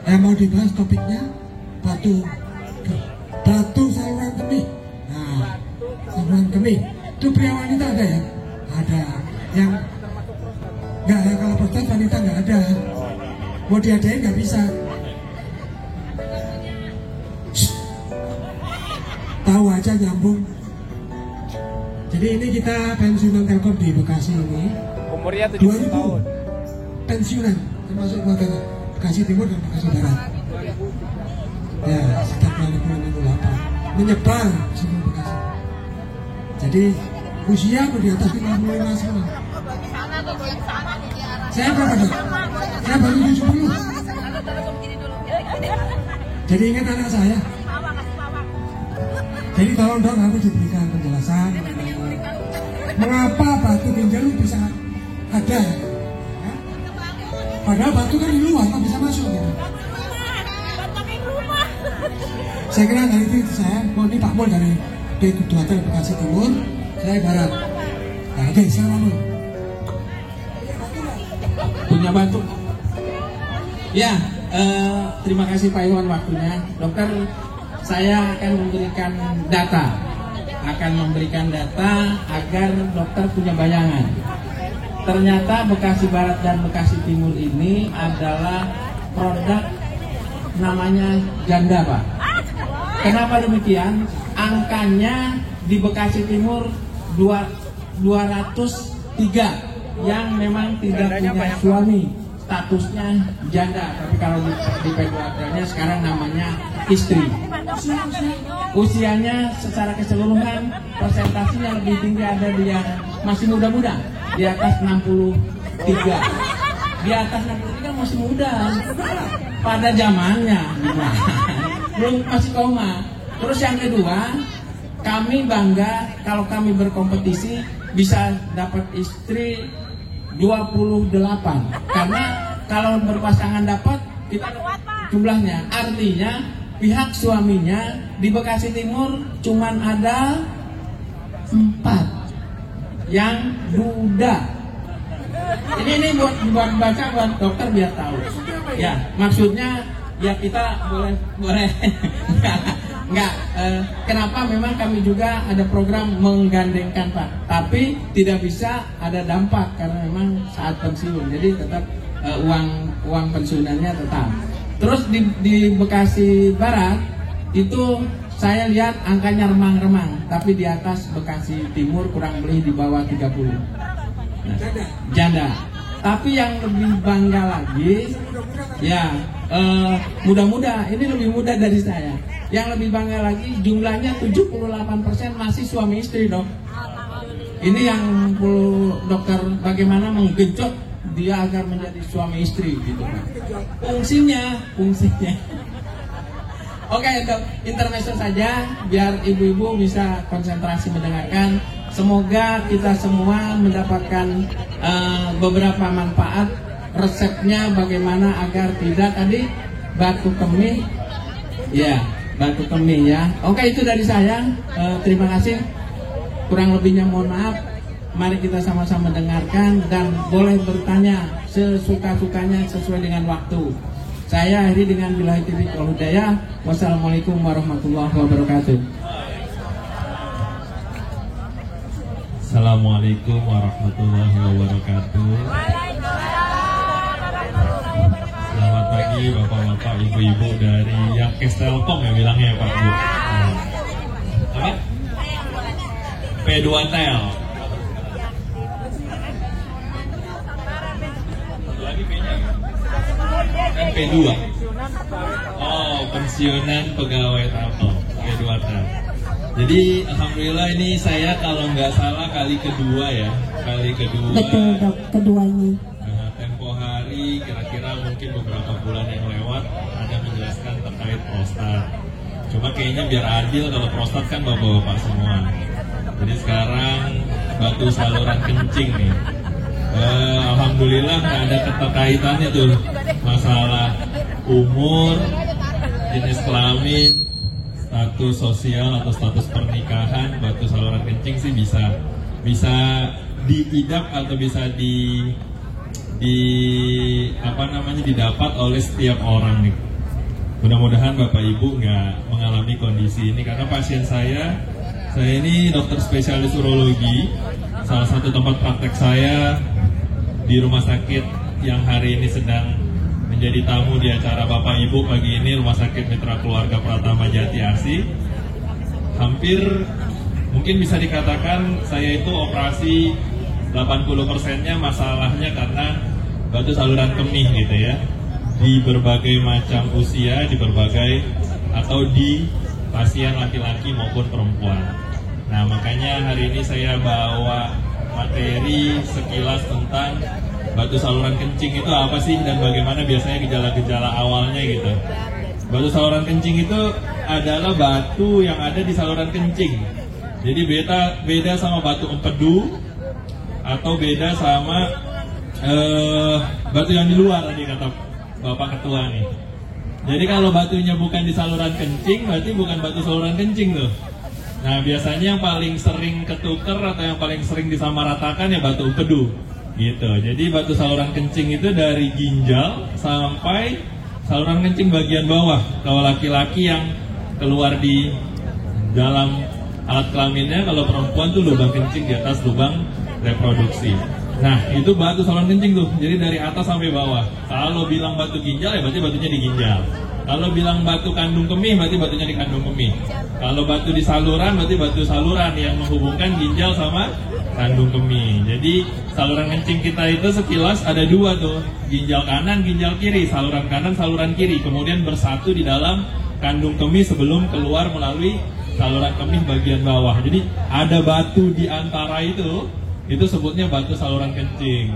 Yang mau dibahas topiknya batu saluran kemih. Nah, saluran kemih itu pria wanita ada ya? Ada. Yang nggak, kalau prostat wanita nggak ada. Mau diadain nggak bisa. Tahu aja nyambung. Jadi ini kita pensiunan Telkom di Bekasi ini. Umurnya 70 tahun. Pensiunan termasuk keluarga Bekasi Timur dan Bekasi Barat. Ya, sejak 2008 menyebar seluruh Bekasi. Jadi usia di atas 55 semua. Saya berapa dok? Saya baru 70. Jadi ingat anak saya. Jadi tolong dong aku diberikan penjelasan mengapa batu ginjal bisa ada. Ya? Padahal batu kan di luar, tak bisa masuk gitu. Saya kira dari itu saya, ini Pak Mul dari D2 Bekasi Timur, saya Barat. Nah, oke, selamat. Punya batu. Ya, terima kasih Pak Iwan waktunya. Dokter, saya akan memberikan data agar dokter punya bayangan. Ternyata Bekasi Barat dan Bekasi Timur ini adalah produk namanya janda, Pak. Kenapa demikian? Angkanya di Bekasi Timur 203 yang memang tidak punya suami, statusnya janda. Tapi kalau di P2T-nya sekarang namanya istri. Usianya secara keseluruhan persentasinya lebih tinggi ada di yang masih muda-muda, di atas 63. Di atas 63 masih muda pada zamannya, belum masih koma. Terus yang kedua, kami bangga kalau kami berkompetisi bisa dapat istri 28, karena kalau berpasangan dapat kita jumlahnya, artinya pihak suaminya di Bekasi Timur cuman ada 4 yang duda. Ini buat baca buat dokter biar tahu. Ya, maksudnya ya kita boleh enggak, kenapa memang kami juga ada program menggandengkan Pak, tapi tidak bisa ada dampak karena memang saat pensiun, jadi tetap uang pensiunannya tetap. Terus di Bekasi Barat itu saya lihat angkanya remang-remang, tapi di atas Bekasi Timur kurang lebih di bawah 30. Nah, janda. Tapi yang lebih bangga lagi, ya muda-muda, ini lebih muda dari saya. Yang lebih bangga lagi jumlahnya 78% masih suami istri, dok. Ini yang perlu dokter bagaimana menggenjot dia agar menjadi suami istri gitu. Fungsinya. Oke, dok, intermezzo saja biar ibu-ibu bisa konsentrasi mendengarkan. Semoga kita semua mendapatkan beberapa manfaat, resepnya bagaimana agar tidak tadi batu kemih. Ya, batu kemih ya. Oke, itu dari saya. Terima kasih. Kurang lebihnya mohon maaf. Mari kita sama-sama dengarkan dan boleh bertanya sesuka-sukanya sesuai dengan waktu. Saya akhiri dengan billahi taufiq wal hidayah. Wassalamualaikum warahmatullahi wabarakatuh. Assalamualaikum warahmatullahi wabarakatuh. Selamat pagi bapak-bapak, ibu-ibu dari Yankes Telkom ya bilangnya ya Pak Bu. Apa? P2Tel. Lagi P-nya kan P2. Oh, pensiunan pegawai Telkom, P2Tel. Jadi alhamdulillah ini saya kalau nggak salah kali kedua ya, Betul dok, kedua ini. Tempo hari kira-kira mungkin beberapa bulan yang lewat ada menjelaskan terkait prostat. Cuma kayaknya biar adil kalau prostat kan bapak-bapak semua. Jadi sekarang batu saluran kencing nih. Alhamdulillah nggak ada keterkaitannya tuh masalah umur, jenis kelamin, status sosial atau status pernikahan. Batu saluran kencing sih bisa diidap atau bisa didapat oleh setiap orang nih. mudah-mudahan Bapak Ibu nggak mengalami kondisi ini, karena pasien saya ini dokter spesialis urologi, salah satu tempat praktek saya di rumah sakit yang hari ini sedang menjadi tamu di acara Bapak Ibu pagi ini, Rumah Sakit Mitra Keluarga Pratama Jati Asih. Hampir mungkin bisa dikatakan saya itu operasi 80%-nya masalahnya karena batu saluran kemih gitu ya, di berbagai macam usia, di berbagai atau di pasien laki-laki maupun perempuan. Nah, makanya hari ini saya bawa materi sekilas tentang batu saluran kencing itu apa sih dan bagaimana biasanya gejala-gejala awalnya gitu. Batu saluran kencing itu adalah batu yang ada di saluran kencing. Jadi beda sama batu empedu atau beda sama batu yang di luar tadi kata Bapak Ketua nih. Jadi kalau batunya bukan di saluran kencing, berarti bukan batu saluran kencing tuh. Nah, biasanya yang paling sering ketuker atau yang paling sering disamaratakan ya batu empedu gitu. Jadi batu saluran kencing itu dari ginjal sampai saluran kencing bagian bawah. Kalau laki-laki yang keluar di dalam alat kelaminnya, kalau perempuan tuh lubang kencing di atas lubang reproduksi. Nah, itu batu saluran kencing tuh. Jadi dari atas sampai bawah. Kalau bilang batu ginjal ya berarti batunya di ginjal. Kalau bilang batu kandung kemih berarti batunya di kandung kemih. Kalau batu di saluran berarti batu saluran yang menghubungkan ginjal sama kandung kemih. Jadi saluran kencing kita itu sekilas ada dua tuh, ginjal kanan, ginjal kiri, saluran kanan, saluran kiri. Kemudian bersatu di dalam kandung kemih sebelum keluar melalui saluran kemih bagian bawah. Jadi ada batu di antara itu sebutnya batu saluran kencing.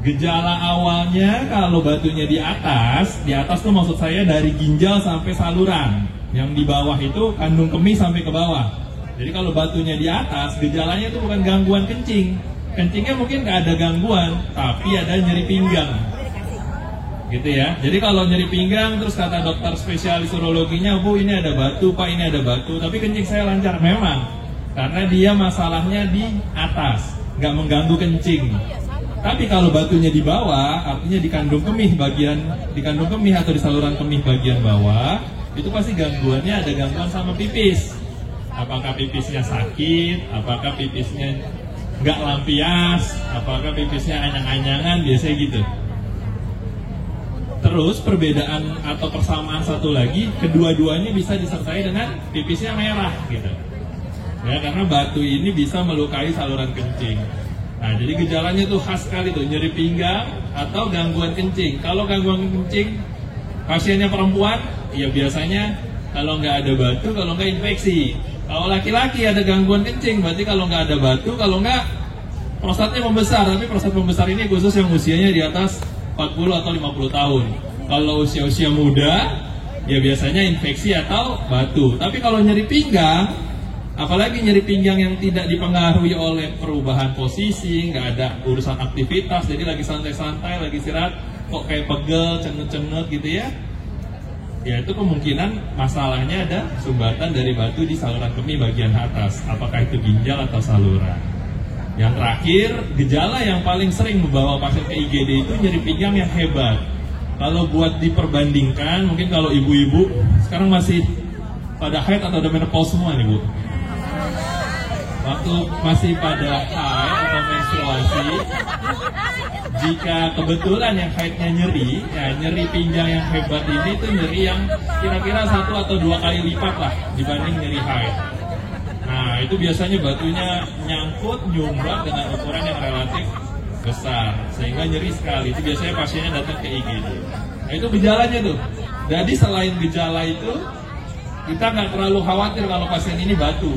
Gejala awalnya kalau batunya di atas tuh maksud saya dari ginjal sampai saluran. Yang di bawah itu kandung kemih sampai ke bawah. Jadi kalau batunya di atas, gejalanya itu bukan gangguan kencing. Kencingnya mungkin nggak ada gangguan, tapi ada nyeri pinggang. Gitu ya. Jadi kalau nyeri pinggang, terus kata dokter spesialis urologinya, Bu ini ada batu, Pak ini ada batu, tapi kencing saya lancar. Memang, karena dia masalahnya di atas, nggak mengganggu kencing. Tapi kalau batunya di bawah, artinya di kandung kemih atau di saluran kemih bagian bawah, itu pasti gangguannya ada gangguan sama pipis. Apakah pipisnya sakit, apakah pipisnya nggak lampias, apakah pipisnya anyang-anyangan, biasanya gitu. Terus perbedaan atau persamaan satu lagi, kedua-duanya bisa disertai dengan pipisnya merah gitu. Ya, karena batu ini bisa melukai saluran kencing. Nah, jadi gejalanya tuh khas sekali tuh, nyeri pinggang atau gangguan kencing. Kalau gangguan kencing, pasiennya perempuan, ya biasanya kalau nggak ada batu, kalau nggak infeksi. Kalau laki-laki ada gangguan kencing, berarti kalau nggak ada batu, kalau nggak prostatnya membesar. Tapi prostat pembesar ini khusus yang usianya di atas 40 atau 50 tahun. Kalau usia-usia muda, ya biasanya infeksi atau batu. Tapi kalau nyeri pinggang, apalagi nyeri pinggang yang tidak dipengaruhi oleh perubahan posisi, nggak ada urusan aktivitas, jadi lagi santai-santai, lagi istirahat, kok kayak pegel, cenut-cenut gitu ya. Ya itu kemungkinan masalahnya ada sumbatan dari batu di saluran kemih bagian atas. Apakah itu ginjal atau saluran? Yang terakhir, gejala yang paling sering membawa pasien ke IGD itu nyeri pinggang yang hebat. Kalau buat diperbandingkan, mungkin kalau ibu-ibu sekarang masih pada haid atau udah menopause semua nih Bu. Waktu masih pada haid atau menstruasi, jika kebetulan yang haidnya nyeri, ya nyeri pinggang yang hebat ini tuh nyeri yang kira-kira 1 atau 2 kali lipat lah dibanding nyeri haid. Nah itu biasanya batunya nyangkut, nyumbat dengan ukuran yang relatif besar, sehingga nyeri sekali. Itu biasanya pasiennya datang ke IGD. Nah itu gejalanya tuh. Jadi selain gejala itu, kita nggak terlalu khawatir kalau pasien ini batu.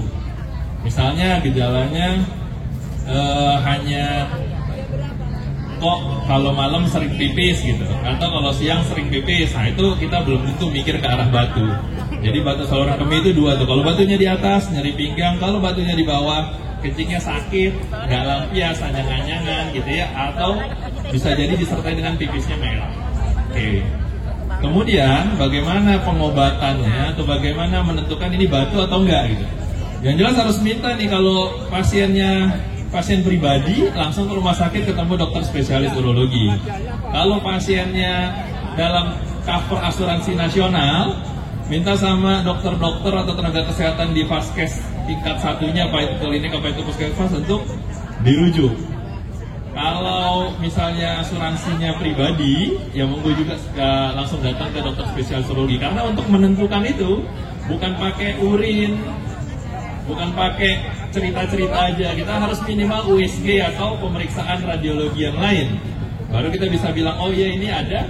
Misalnya gejalanya hanya kok kalau malam sering pipis gitu, atau kalau siang sering pipis, nah itu kita belum tentu mikir ke arah batu. Jadi batu saluran kemih itu dua tuh. Kalau batunya di atas nyeri pinggang, kalau batunya di bawah kencingnya sakit, nggak lampias, anyang-anyangan gitu ya, atau bisa jadi disertai dengan pipisnya merah. Oke. Kemudian bagaimana pengobatannya atau bagaimana menentukan ini batu atau enggak gitu. Yang jelas harus minta nih kalau pasien pribadi langsung ke rumah sakit ketemu dokter spesialis urologi. Kalau pasiennya dalam cover asuransi nasional, minta sama dokter-dokter atau tenaga kesehatan di Vaskes tingkat satunya, apa itu klinik, apa itu puskesmas, untuk dirujuk. Kalau misalnya asuransinya pribadi, ya monggo juga langsung datang ke dokter spesialis urologi. Karena untuk menentukan itu, bukan pakai urin, bukan pakai cerita-cerita aja, kita harus minimal USG atau pemeriksaan radiologi yang lain. Baru kita bisa bilang, oh iya ini ada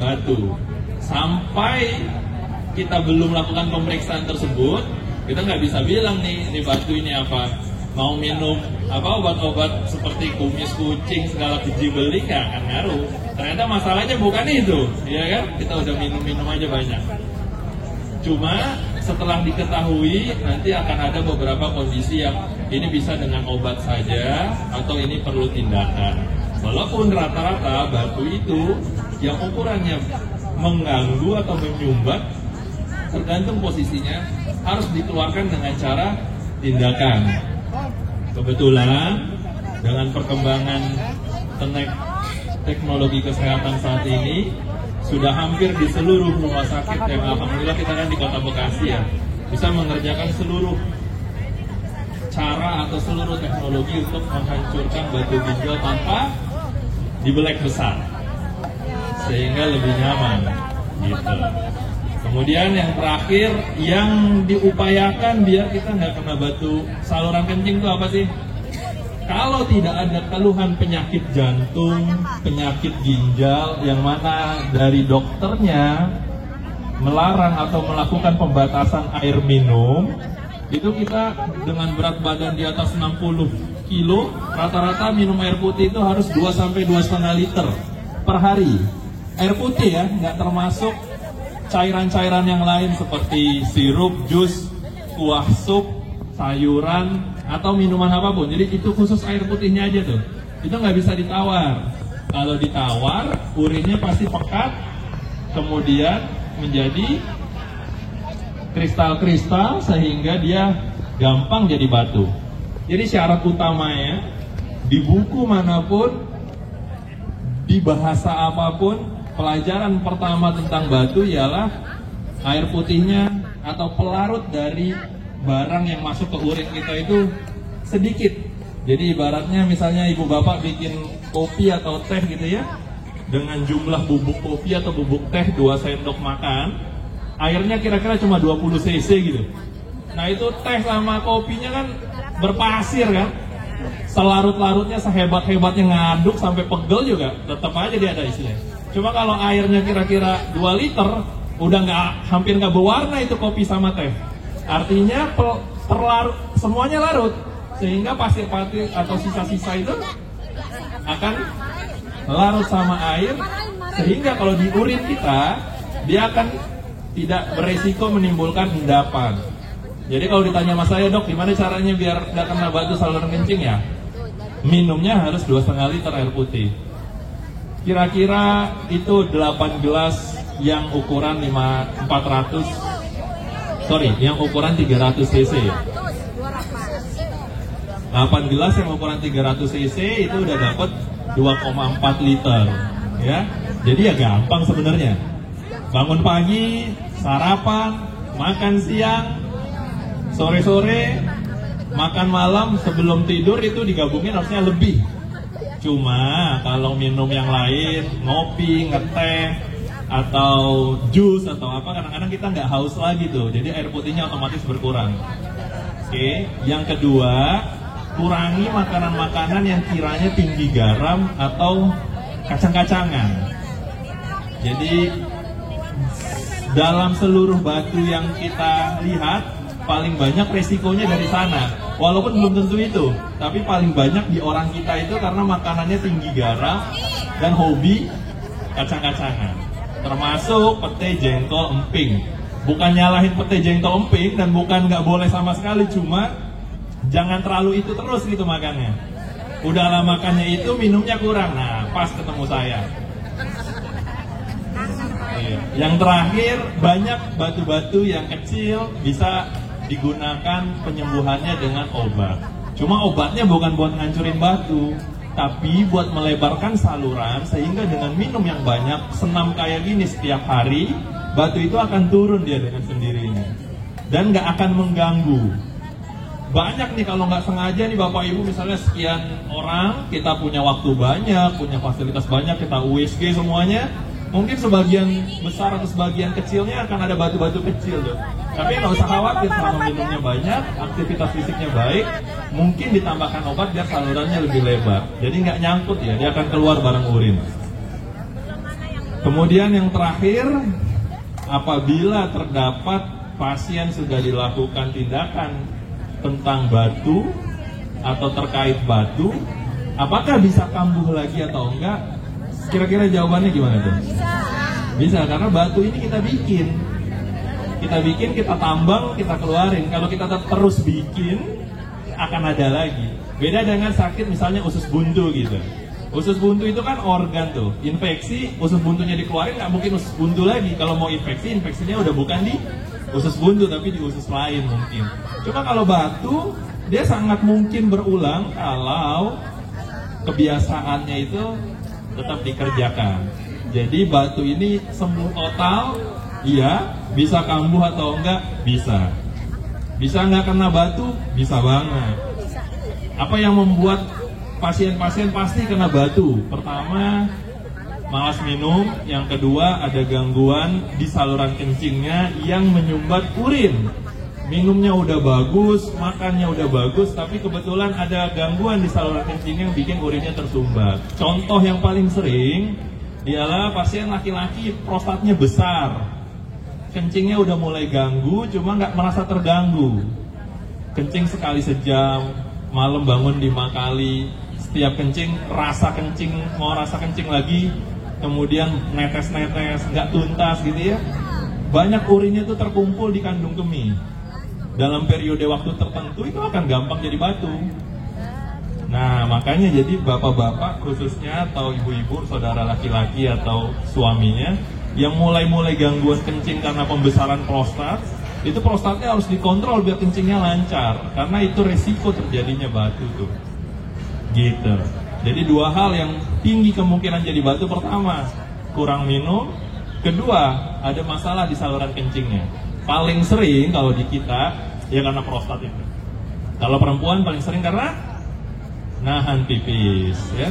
batu. Sampai kita belum melakukan pemeriksaan tersebut, kita nggak bisa bilang nih batu ini apa. Mau minum obat-obat seperti kumis kucing segala biji beli nggak akan ngaruh. Ternyata masalahnya bukan itu, ya kan? Kita udah minum aja banyak. Cuma setelah diketahui nanti akan ada beberapa kondisi yang ini bisa dengan obat saja atau ini perlu tindakan. Walaupun rata-rata batu itu yang ukurannya mengganggu atau menyumbat, tergantung posisinya, harus dikeluarkan dengan cara tindakan. Kebetulan dengan perkembangan teknologi kesehatan saat ini, sudah hampir di seluruh rumah sakit yang alhamdulillah kita kan di Kota Bekasi ya, bisa mengerjakan seluruh cara atau seluruh teknologi untuk menghancurkan batu ginjal tanpa dibelek besar, sehingga lebih nyaman gitu. Kemudian yang terakhir yang diupayakan biar kita nggak kena batu saluran kencing itu apa sih? Kalau tidak ada keluhan penyakit jantung, penyakit ginjal yang mana dari dokternya melarang atau melakukan pembatasan air minum, itu kita dengan berat badan di atas 60 kilo, rata-rata minum air putih itu harus 2-2,5 liter per hari. Air putih ya, nggak termasuk cairan-cairan yang lain seperti sirup, jus, kuah sup, sayuran, atau minuman apapun. Jadi itu khusus air putihnya aja tuh. Itu nggak bisa ditawar. Kalau ditawar, urinnya pasti pekat, kemudian menjadi kristal-kristal sehingga dia gampang jadi batu. Jadi syarat utamanya di buku manapun, di bahasa apapun, pelajaran pertama tentang batu ialah air putihnya atau pelarut dari barang yang masuk ke urin kita itu sedikit. Jadi ibaratnya misalnya ibu bapak bikin kopi atau teh gitu ya, dengan jumlah bubuk kopi atau bubuk teh 2 sendok makan, airnya kira-kira cuma 20 cc gitu. Nah itu teh sama kopinya kan berpasir kan, selarut-larutnya sehebat-hebatnya ngaduk sampai pegel juga tetap aja dia ada isinya. Cuma kalau airnya kira-kira 2 liter, udah hampir nggak berwarna itu kopi sama teh. Artinya terlarut, semuanya larut, sehingga pasir-pasir atau sisa-sisa itu akan larut sama air, sehingga kalau di urin kita, dia akan tidak beresiko menimbulkan endapan. Jadi kalau ditanya sama saya, dok, gimana caranya biar nggak kena batu saluran kencing ya? Minumnya harus 2,5 liter air putih. Kira-kira itu 8 gelas yang ukuran yang ukuran 300 cc. 8 gelas yang ukuran 300 cc itu udah dapat 2,4 liter ya. Jadi ya gampang sebenarnya. Bangun pagi, sarapan, makan siang, sore-sore, makan malam, sebelum tidur itu digabungin harusnya lebih. Cuma kalau minum yang lain, ngopi, ngeteh, atau jus atau apa, kadang-kadang kita nggak haus lagi tuh, jadi air putihnya otomatis berkurang. Oke, yang kedua, kurangi makanan-makanan yang kiranya tinggi garam atau kacang-kacangan. Jadi dalam seluruh batu yang kita lihat, paling banyak resikonya dari sana. Walaupun belum tentu itu, tapi paling banyak di orang kita itu karena makanannya tinggi garam dan hobi kacang-kacangan. Termasuk pete, jengkol, emping. Bukan nyalahin pete, jengkol, emping, dan bukan nggak boleh sama sekali, cuma jangan terlalu itu terus gitu makannya. Udahlah makannya itu, minumnya kurang. Nah, pas ketemu saya. Yang terakhir, banyak batu-batu yang kecil bisa digunakan penyembuhannya dengan obat. Cuma obatnya bukan buat ngancurin batu, Tapi buat melebarkan saluran sehingga dengan minum yang banyak, senam kayak gini setiap hari, batu itu akan turun dia dengan sendirinya dan nggak akan mengganggu. Banyak nih kalau nggak sengaja nih Bapak Ibu, misalnya sekian orang, kita punya waktu banyak, punya fasilitas banyak, kita USG semuanya, mungkin sebagian besar atau sebagian kecilnya akan ada batu-batu kecil tuh. Tapi nggak usah khawatir, selama minumnya banyak, aktivitas fisiknya baik, mungkin ditambahkan obat biar salurannya lebih lebar. Jadi nggak nyangkut ya, dia akan keluar bareng urin. Kemudian yang terakhir, apabila terdapat pasien sudah dilakukan tindakan tentang batu atau terkait batu, apakah bisa kambuh lagi atau enggak? Kira-kira jawabannya gimana tuh? Bisa, karena batu ini kita bikin, kita tambang, kita keluarin. Kalau kita terus bikin, akan ada lagi. Beda dengan sakit misalnya usus buntu gitu. Usus buntu itu kan organ tuh, infeksi, usus buntunya dikeluarin, nggak mungkin usus buntu lagi. Kalau mau infeksi, infeksinya udah bukan di usus buntu tapi di usus lain mungkin. Cuma kalau batu, dia sangat mungkin berulang kalau kebiasaannya itu tetap dikerjakan. Jadi batu ini sembuh total, iya. Bisa kambuh atau enggak? Bisa. Bisa nggak kena batu? Bisa banget. Apa yang membuat pasien-pasien pasti kena batu? Pertama, malas minum. Yang kedua, ada gangguan di saluran kencingnya yang menyumbat urin. Minumnya udah bagus, makannya udah bagus, tapi kebetulan ada gangguan di saluran kencing yang bikin urinnya tersumbat. Contoh yang paling sering ialah pasien laki-laki prostatnya besar, kencingnya udah mulai ganggu, cuma nggak merasa terganggu. Kencing sekali sejam, malam bangun 5 kali, setiap kencing mau rasa kencing lagi, kemudian netes-netes, nggak tuntas gitu ya. Banyak urinnya tuh terkumpul di kandung kemih. Dalam periode waktu tertentu itu akan gampang jadi batu. Nah, makanya jadi bapak-bapak khususnya atau ibu-ibu, saudara laki-laki atau suaminya yang mulai gangguan kencing karena pembesaran prostat, itu prostatnya harus dikontrol biar kencingnya lancar, karena itu resiko terjadinya batu tuh. Gitu. Jadi 2 hal yang tinggi kemungkinan jadi batu. Pertama, kurang minum. Kedua, ada masalah di saluran kencingnya. Paling sering kalau di kita ya karena prostat itu. Kalau perempuan paling sering karena nahan pipis ya.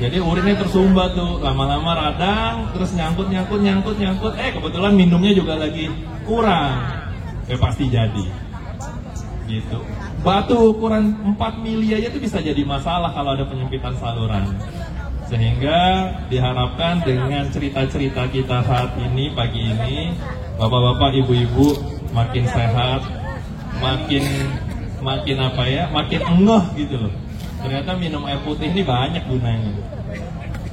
Jadi urinnya tersumbat tuh, lama-lama radang, terus nyangkut. Kebetulan minumnya juga lagi kurang. Ya pasti jadi. Gitu. Batu ukuran 4 mili aja itu bisa jadi masalah kalau ada penyempitan saluran. Sehingga diharapkan dengan cerita-cerita kita saat ini, pagi ini, bapak-bapak, ibu-ibu makin sehat, makin engeh gitu loh. Ternyata minum air putih ini banyak gunanya.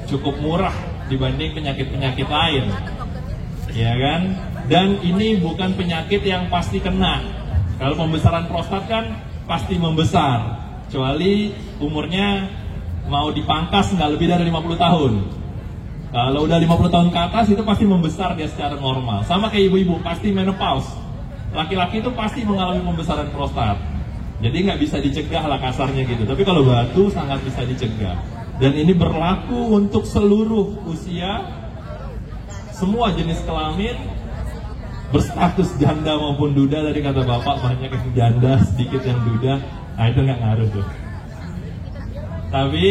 Cukup murah dibanding penyakit-penyakit lain. Ya kan? Dan ini bukan penyakit yang pasti kena. Kalau pembesaran prostat kan pasti membesar, kecuali umurnya mau dipangkas nggak lebih dari 50 tahun. Kalau udah 50 tahun ke atas itu pasti membesar dia secara normal. Sama kayak ibu-ibu, pasti menopause. Laki-laki itu pasti mengalami pembesaran prostat. Jadi nggak bisa dicegah lah kasarnya gitu. Tapi kalau batu sangat bisa dicegah. Dan ini berlaku untuk seluruh usia, semua jenis kelamin, berstatus janda maupun duda. Tadi kata bapak banyak yang janda, sedikit yang duda. Nah itu nggak ngaruh tuh. Tapi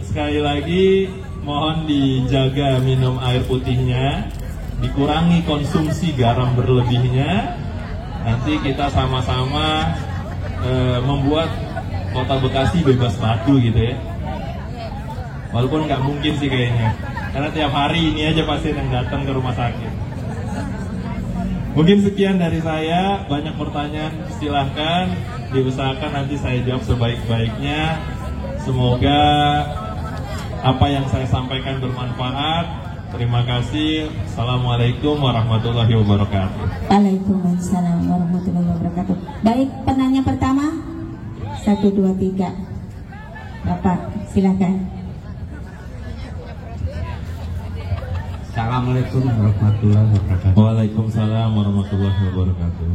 sekali lagi mohon dijaga minum air putihnya, dikurangi konsumsi garam berlebihnya. Nanti kita sama-sama membuat kota Bekasi bebas batu gitu ya. Walaupun nggak mungkin sih kayaknya, karena tiap hari ini aja pasien yang datang ke rumah sakit. Mungkin sekian dari saya. Banyak pertanyaan, silahkan diusahakan nanti saya jawab sebaik-baiknya. Semoga apa yang saya sampaikan bermanfaat. Terima kasih. Assalamualaikum warahmatullahi wabarakatuh. Waalaikumsalam warahmatullahi wabarakatuh. Baik, penanya pertama 1, 2, 3. Bapak, silakan. Assalamualaikum warahmatullahi wabarakatuh. Waalaikumsalam warahmatullahi wabarakatuh.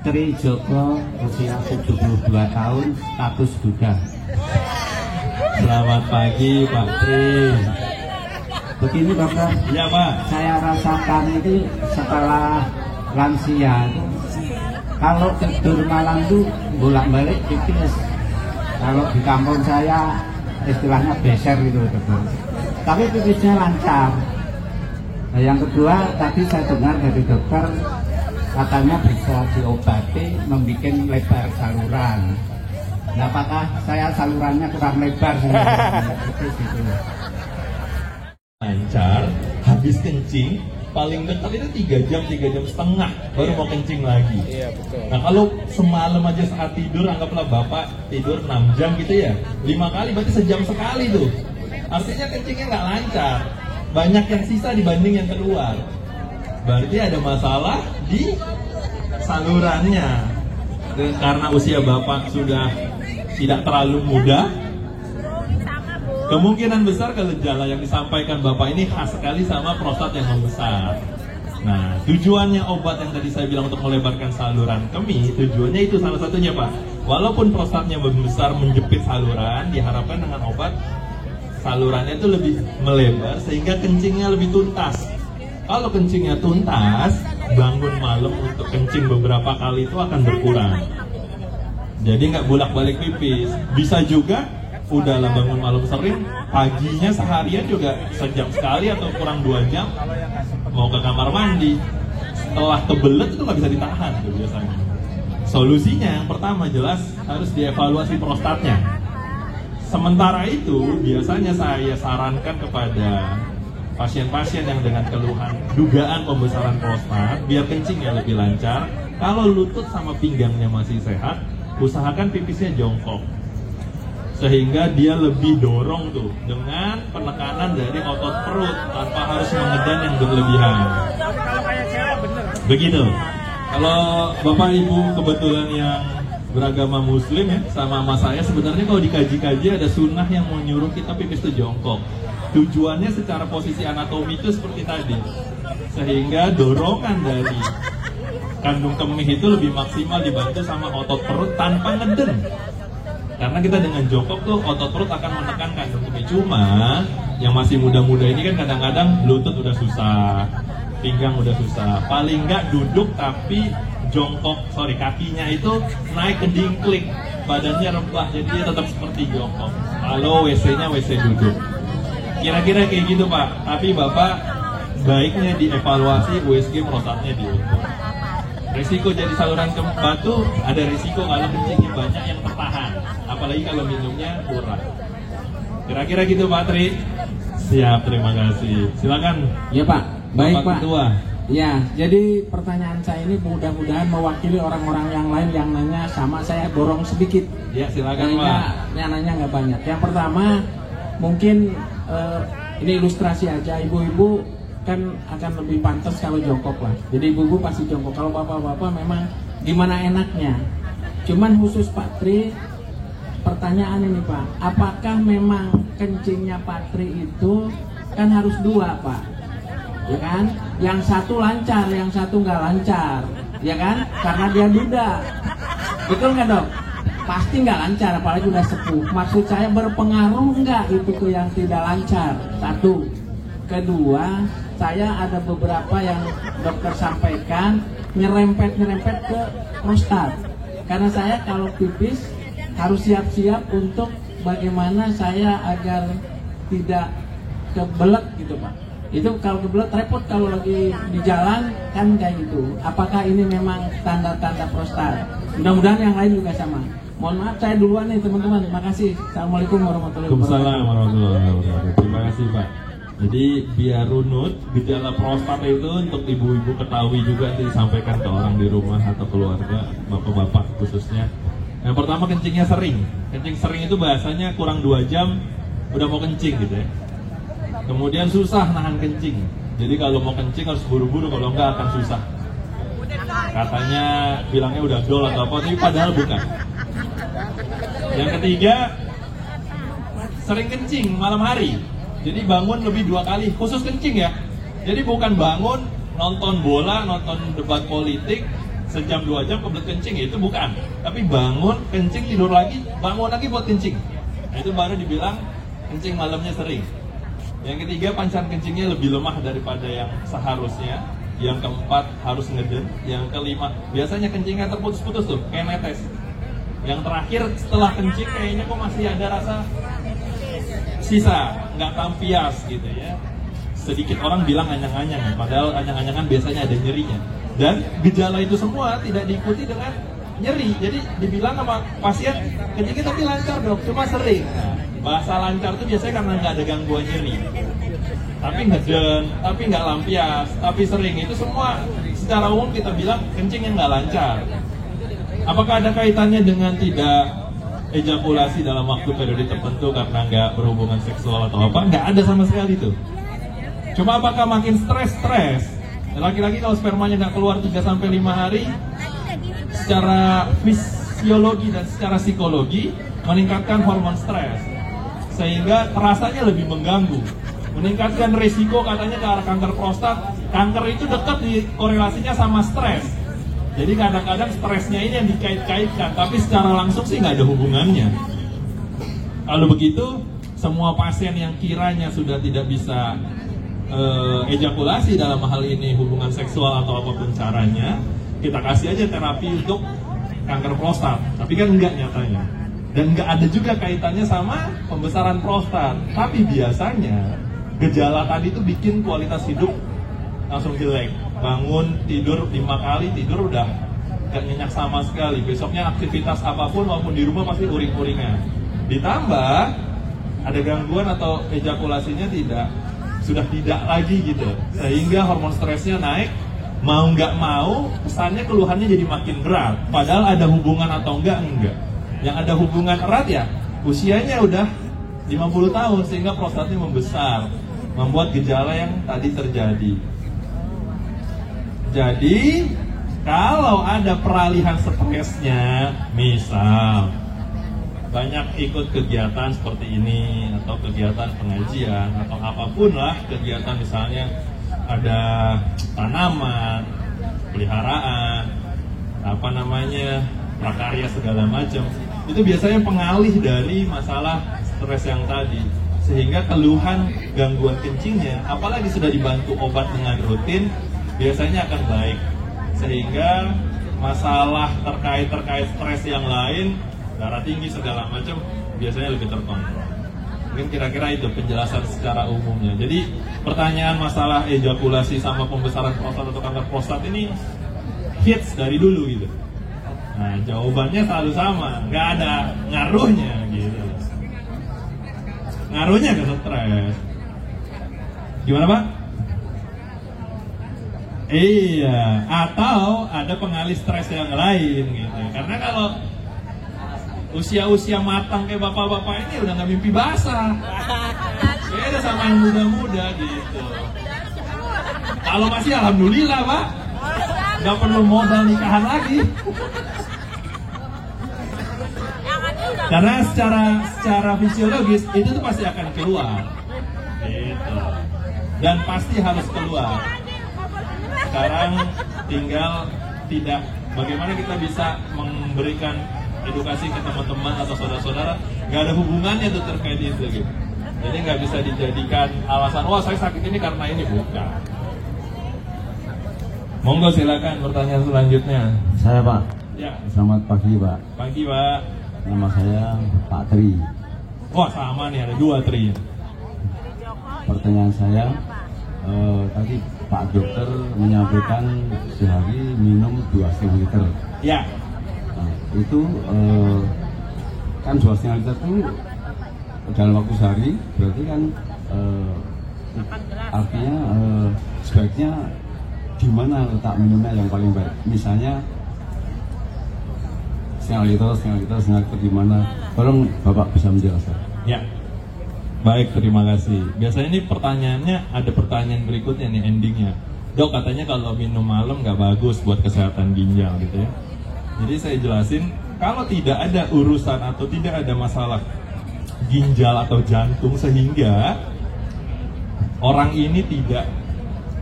Tri Joko, usia 72 tahun, status duda. Selamat pagi Pak Tri. Begini dokter, Iya Pak. saya rasakan itu setelah lansia itu, kalau tidur malam itu bolak-balik pipis. Kalau di kampung saya istilahnya beser gitu dokter. Tapi pipisnya lancar. Nah, yang kedua tadi saya dengar dari dokter katanya bisa diobati membuat lebar saluran. Nah, apakah saya salurannya kurang lebar? Gitu. Lancar, habis kencing paling dekat itu 3 jam setengah baru mau kencing lagi. Iya betul. Nah kalau semalam aja saat tidur, anggaplah Bapak tidur 6 jam gitu ya, 5 kali berarti sejam sekali tuh. Artinya kencingnya nggak lancar, banyak yang sisa dibanding yang keluar. Berarti ada masalah di salurannya. Dan karena usia Bapak sudah tidak terlalu muda, kemungkinan besar gejala yang disampaikan Bapak ini khas sekali sama prostat yang membesar. Nah, tujuannya obat yang tadi saya bilang untuk melebarkan saluran kemih, tujuannya itu salah satunya Pak. Walaupun prostatnya membesar menjepit saluran, diharapkan dengan obat salurannya itu lebih melebar sehingga kencingnya lebih tuntas. Kalau kencingnya tuntas, bangun malam untuk kencing beberapa kali itu akan berkurang. Jadi nggak bolak-balik pipis. Bisa juga udahlah bangun malam sering, paginya seharian juga sejam sekali atau kurang 2 jam mau ke kamar mandi. Setelah kebelet itu nggak bisa ditahan tuh biasanya. Solusinya yang pertama jelas harus dievaluasi prostatnya. Sementara itu biasanya saya sarankan kepada pasien-pasien yang dengan keluhan dugaan pembesaran prostat biar kencingnya lebih lancar. Kalau lutut sama pinggangnya masih sehat, usahakan pipisnya jongkok. Sehingga dia lebih dorong tuh dengan penekanan dari otot perut tanpa harus mengedan yang berlebihan. Begitu. Kalau Bapak Ibu kebetulan yang beragama Muslim ya, sama saya sebenarnya kalau dikaji-kaji ada sunnah yang mau nyuruh kita pipis itu jongkok. Tujuannya secara posisi anatomi itu seperti tadi, sehingga dorongan dari kandung kemih itu lebih maksimal dibantu sama otot perut tanpa ngeden. Karena kita dengan jongkok tuh otot perut akan menekan kandung kemih. Cuma yang masih muda-muda ini kan kadang-kadang lutut udah susah, pinggang udah susah. Paling nggak duduk tapi kakinya itu naik ke dingklik, badannya rebah, jadi dia tetap seperti jongkok. Kalau WC-nya WC duduk. Kira-kira kayak gitu Pak. Tapi Bapak baiknya dievaluasi USG prostatnya diukur. Risiko jadi saluran batu ada risiko kalau kencingnya banyak yang tertahan, apalagi kalau minumnya kurang. Kira-kira gitu Pak Tri. Siap, terima kasih. Silakan. Ya Pak. Baik Pak. Ketua. Ya, jadi pertanyaan saya ini mudah-mudahan mewakili orang-orang yang lain yang nanya sama saya, borong sedikit. Ya, silakan Pak. Yang nanya nggak banyak. Yang pertama, mungkin ini ilustrasi aja, ibu-ibu kan akan lebih pantas kalau jongkok lah. Jadi ibu-ibu pasti jongkok. Kalau bapak-bapak memang gimana enaknya. Cuman khusus Pak Tri, pertanyaan ini Pak, apakah memang kencingnya Pak Tri itu kan harus 2 Pak? Ya kan? Yang satu lancar, yang satu nggak lancar, ya kan? Karena dia duda, betul nggak Dok? Pasti nggak lancar, apalagi udah sepuh. Maksud saya berpengaruh nggak itu ke yang tidak lancar? Satu. Kedua, saya ada beberapa yang dokter sampaikan nyerempet ke prostat. Karena saya kalau pipis harus siap-siap untuk bagaimana saya agar tidak kebelet gitu Pak. Itu kalau kebelet repot kalau lagi di jalan kan kayak gitu. Apakah ini memang tanda-tanda prostat? Mudah-mudahan yang lain juga sama. Mohon maaf saya duluan nih teman-teman. Terima kasih. Assalamualaikum warahmatullahi wabarakatuh. Waalaikumsalam warahmatullahi wabarakatuh. Terima kasih Pak. Jadi biar runut gejala prostat itu untuk ibu-ibu ketahui juga nanti disampaikan ke orang di rumah atau keluarga, bapak-bapak khususnya. Yang pertama kencingnya sering. Kencing sering itu bahasanya kurang 2 jam udah mau kencing gitu ya. Kemudian susah nahan kencing. Jadi kalau mau kencing harus buru-buru, kalau enggak akan susah. Katanya bilangnya udah dol atau apa, tapi padahal bukan. Yang ketiga, sering kencing malam hari. Jadi bangun lebih 2 kali, khusus kencing ya. Jadi bukan bangun, nonton bola, nonton debat politik, sejam 2 jam kebelet kencing, itu bukan. Tapi bangun, kencing, tidur lagi, bangun lagi buat kencing. Nah, itu baru dibilang kencing malamnya sering. Yang ketiga, pancar kencingnya lebih lemah daripada yang seharusnya. Yang keempat, harus ngeden. Yang kelima, biasanya kencingnya terputus-putus tuh, kayak netes. Yang terakhir, setelah kencing kayaknya kok masih ada rasa sisa, nggak tampias gitu ya. Sedikit orang bilang anyang-anyang, padahal anyang-anyangan biasanya ada nyerinya. Dan gejala itu semua tidak diikuti dengan nyeri. Jadi dibilang sama pasien, kencingnya tapi lancar dok, cuma sering. Nah, bahasa lancar itu biasanya karena nggak ada gangguan nyeri. Tapi ngeden, tapi nggak lampias, tapi sering. Itu semua secara umum kita bilang kencing yang nggak lancar. Apakah ada kaitannya dengan tidak ejakulasi dalam waktu periode tertentu karena nggak berhubungan seksual atau apa? Nggak ada sama sekali tuh. Cuma apakah makin stres? Laki-laki kalau spermanya nggak keluar 3-5 hari, secara fisiologi dan secara psikologi meningkatkan hormon stres, sehingga rasanya lebih mengganggu, meningkatkan risiko katanya ke arah kanker prostat. Kanker itu dekat di korelasinya sama stres. Jadi kadang-kadang stresnya ini yang dikait-kaitkan, tapi secara langsung sih nggak ada hubungannya. Kalau begitu, semua pasien yang kiranya sudah tidak bisa ejakulasi dalam hal ini hubungan seksual atau apapun caranya, kita kasih aja terapi untuk kanker prostat. Tapi kan enggak nyatanya. Dan enggak ada juga kaitannya sama pembesaran prostat. Tapi biasanya gejala tadi itu bikin kualitas hidup langsung jelek. Bangun, tidur 5 kali, tidur udah gak nyenyak sama sekali. Besoknya aktivitas apapun walaupun di rumah pasti uring-uringan. Ditambah ada gangguan atau ejakulasinya sudah tidak lagi gitu, sehingga hormon stresnya naik. Mau nggak mau, kesannya keluhannya jadi makin berat. Padahal ada hubungan atau enggak. Yang ada hubungan erat ya, usianya udah 50 tahun, sehingga prostatnya membesar, membuat gejala yang tadi terjadi. Jadi, kalau ada peralihan stresnya, misal banyak ikut kegiatan seperti ini, atau kegiatan pengajian, atau apapun lah, kegiatan misalnya ada tanaman, peliharaan, prakarya segala macam, itu biasanya pengalih dari masalah stres yang tadi, sehingga keluhan gangguan kencingnya, apalagi sudah dibantu obat dengan rutin, biasanya akan baik, sehingga masalah terkait stres yang lain, darah tinggi segala macam, biasanya lebih terkontrol. Mungkin kira-kira itu penjelasan secara umumnya. Jadi pertanyaan masalah ejakulasi sama pembesaran prostat atau kanker prostat ini hits dari dulu gitu. Nah, jawabannya selalu sama, nggak ada ngaruhnya gitu. Ngaruhnya ke stres. Gimana Pak? Iya, atau ada pengalih stres yang lain gitu. Karena kalau usia-usia matang kayak bapak-bapak ini udah nggak mimpi basah. Beda sama yang muda-muda gitu. Kalau masih alhamdulillah Pak, nggak perlu modal nikahan lagi. Karena secara fisiologis itu tuh pasti akan keluar. Gitu. Dan pasti harus keluar. Sekarang tinggal bagaimana kita bisa memberikan edukasi ke teman-teman atau saudara-saudara, nggak ada hubungannya tuh terkait itu gitu. Jadi nggak bisa dijadikan alasan, wah saya sakit ini karena ini, bukan. Monggo silakan pertanyaan selanjutnya. Saya Pak. Ya. Selamat pagi Pak. Pagi Pak. Nama saya Pak Tri. Wah sama nih, ada 2 Tri. Pertanyaan saya, tadi Pak Dokter menyampaikan sehari minum 2,5 liter. Ya. Nah, itu kan 2,5 liter itu dalam waktu sehari, berarti kan artinya sebaiknya di mana letak minumnya yang paling baik? Misalnya setengah liter di mana? Tolong Bapak bisa menjelaskan. Ya. Baik, terima kasih. Biasanya ini pertanyaannya, ada pertanyaan berikutnya nih endingnya. Dok, katanya kalau minum malam nggak bagus buat kesehatan ginjal gitu ya. Jadi saya jelasin, kalau tidak ada urusan atau tidak ada masalah ginjal atau jantung sehingga orang ini tidak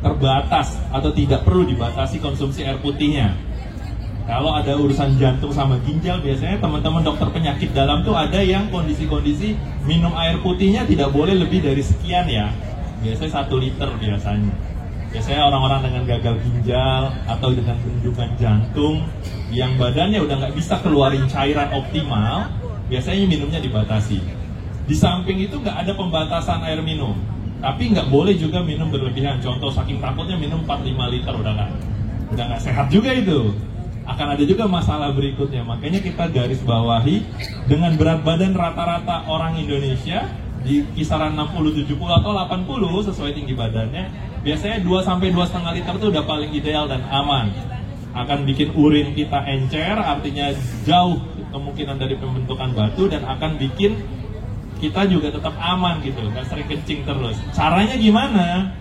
terbatas atau tidak perlu dibatasi konsumsi air putihnya. Kalau ada urusan jantung sama ginjal, biasanya teman-teman dokter penyakit dalam tuh ada yang kondisi-kondisi minum air putihnya tidak boleh lebih dari sekian ya. Biasanya 1 liter biasanya. Biasanya orang-orang dengan gagal ginjal atau dengan bendungan jantung yang badannya udah nggak bisa keluarin cairan optimal, biasanya minumnya dibatasi. Di samping itu nggak ada pembatasan air minum, tapi nggak boleh juga minum berlebihan. Contoh saking takutnya minum 4-5 liter udah nggak sehat juga itu. Akan ada juga masalah berikutnya. Makanya kita garis bawahi dengan berat badan rata-rata orang Indonesia di kisaran 60, 70 atau 80 sesuai tinggi badannya. Biasanya 2-2,5 liter itu udah paling ideal dan aman. Akan bikin urin kita encer, artinya jauh kemungkinan dari pembentukan batu, dan akan bikin kita juga tetap aman gitu, nggak sering kencing terus. Caranya gimana?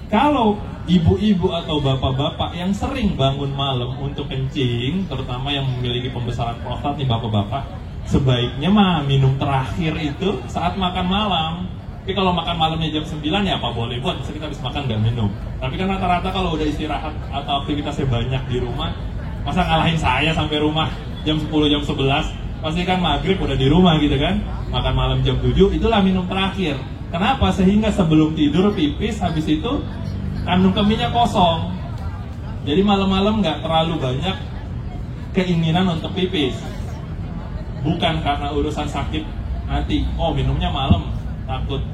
Kalau ibu-ibu atau bapak-bapak yang sering bangun malam untuk kencing, terutama yang memiliki pembesaran prostat nih bapak-bapak, sebaiknya mah minum terakhir itu saat makan malam. Tapi kalau makan malamnya jam 9 ya apa boleh buat, bisa kita habis makan nggak minum. Tapi kan rata-rata kalau udah istirahat atau aktivitasnya banyak di rumah, masa ngalahin saya sampai rumah jam 10, jam 11, pasti kan maghrib udah di rumah gitu kan, makan malam jam 7, itulah minum terakhir. Kenapa? Sehingga sebelum tidur pipis, habis itu kandung kemihnya kosong. Jadi malam-malam nggak terlalu banyak keinginan untuk pipis. Bukan karena urusan sakit nanti, oh minumnya malam, takut